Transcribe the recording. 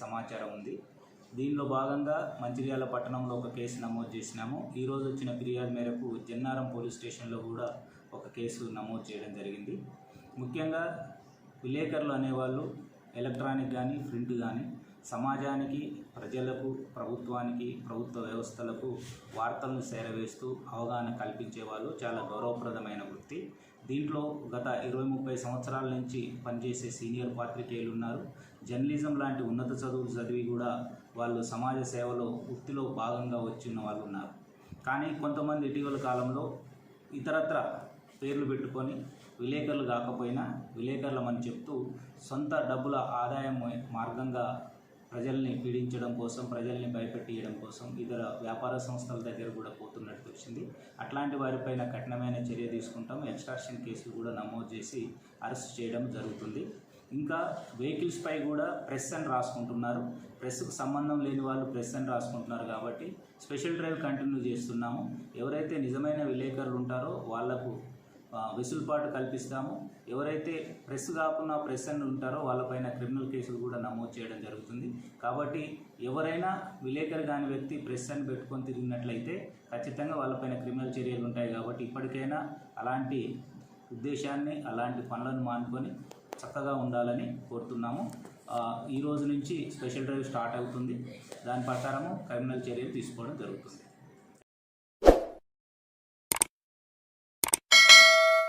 సమాచారం ఉంది. దీనిలో భాగంగా మంచిర్యాల పట్టణంలో ఒక కేసు నమోదు చేసినాము. ఈరోజు వచ్చిన ఫిర్యాదు మేరకు జన్నారం పోలీస్ స్టేషన్లో కూడా ఒక కేసు నమోదు చేయడం జరిగింది. ముఖ్యంగా విలేకరులు అనేవాళ్ళు ఎలక్ట్రానిక్ కానీ ప్రింట్ కానీ సమాజానికి, ప్రజలకు, ప్రభుత్వానికి, ప్రభుత్వ వ్యవస్థలకు వార్తలను చేరవేస్తూ అవగాహన కల్పించే వాళ్ళు చాలా గౌరవప్రదమైన వృత్తి. దీంట్లో గత 20-30 సంవత్సరాల నుంచి పనిచేసే సీనియర్ పాత్రికేయులు ఉన్నారు. జర్నలిజం లాంటి ఉన్నత చదువులు చదివి కూడా వాళ్ళు సమాజ సేవలో వృత్తిలో భాగంగా వచ్చిన వాళ్ళు ఉన్నారు. కానీ కొంతమంది ఇటీవల కాలంలో ఇతరత్ర పేర్లు పెట్టుకొని విలేకరులు కాకపోయినా విలేకరులమని చెప్తూ సొంత డబ్బుల ఆదాయం మార్గంగా ప్రజల్ని పీడించడం కోసం, ప్రజల్ని భయపెట్టియడం కోసం ఇతర వ్యాపార సంస్థల దగ్గర కూడా పోతున్నట్టు తెలిసింది. అట్లాంటి వారిపైన కఠినమైన చర్య తీసుకుంటాం. ఎక్స్టార్షన్ కేసులు కూడా నమోదు చేసి అరెస్ట్ చేయడం జరుగుతుంది. ఇంకా వెహికల్స్ పై కూడా ప్రెస్ అని రాసుకుంటున్నారు. ప్రెస్కు సంబంధం లేని వాళ్ళు ప్రెస్ అని రాసుకుంటున్నారు కాబట్టి స్పెషల్ డ్రైవ్ కంటిన్యూ చేస్తున్నాము. ఎవరైతే నిజమైన విలేకరులు ఉంటారో వాళ్లకు వెసులుబాటు కల్పిస్తాము. ఎవరైతే ప్రెస్ కాకుండా ప్రెస్ అని ఉంటారో వాళ్ళపైన క్రిమినల్ కేసులు కూడా నమోదు చేయడం జరుగుతుంది. కాబట్టి ఎవరైనా విలేకరు కాని వ్యక్తి ప్రెస్ అని పెట్టుకొని తిరిగినట్లయితే ఖచ్చితంగా వాళ్ళపైన క్రిమినల్ చర్యలు ఉంటాయి. కాబట్టి ఇప్పటికైనా అలాంటి ఉద్దేశాన్ని, అలాంటి పనులను మానుకొని చక్కగా ఉండాలని కోరుతున్నాము. ఈ రోజు నుంచి స్పెషల్ డ్రైవ్ స్టార్ట్ అవుతుంది. దాని ప్రకారము క్రిమినల్ చర్యలు తీసుకోవడం జరుగుతుంది.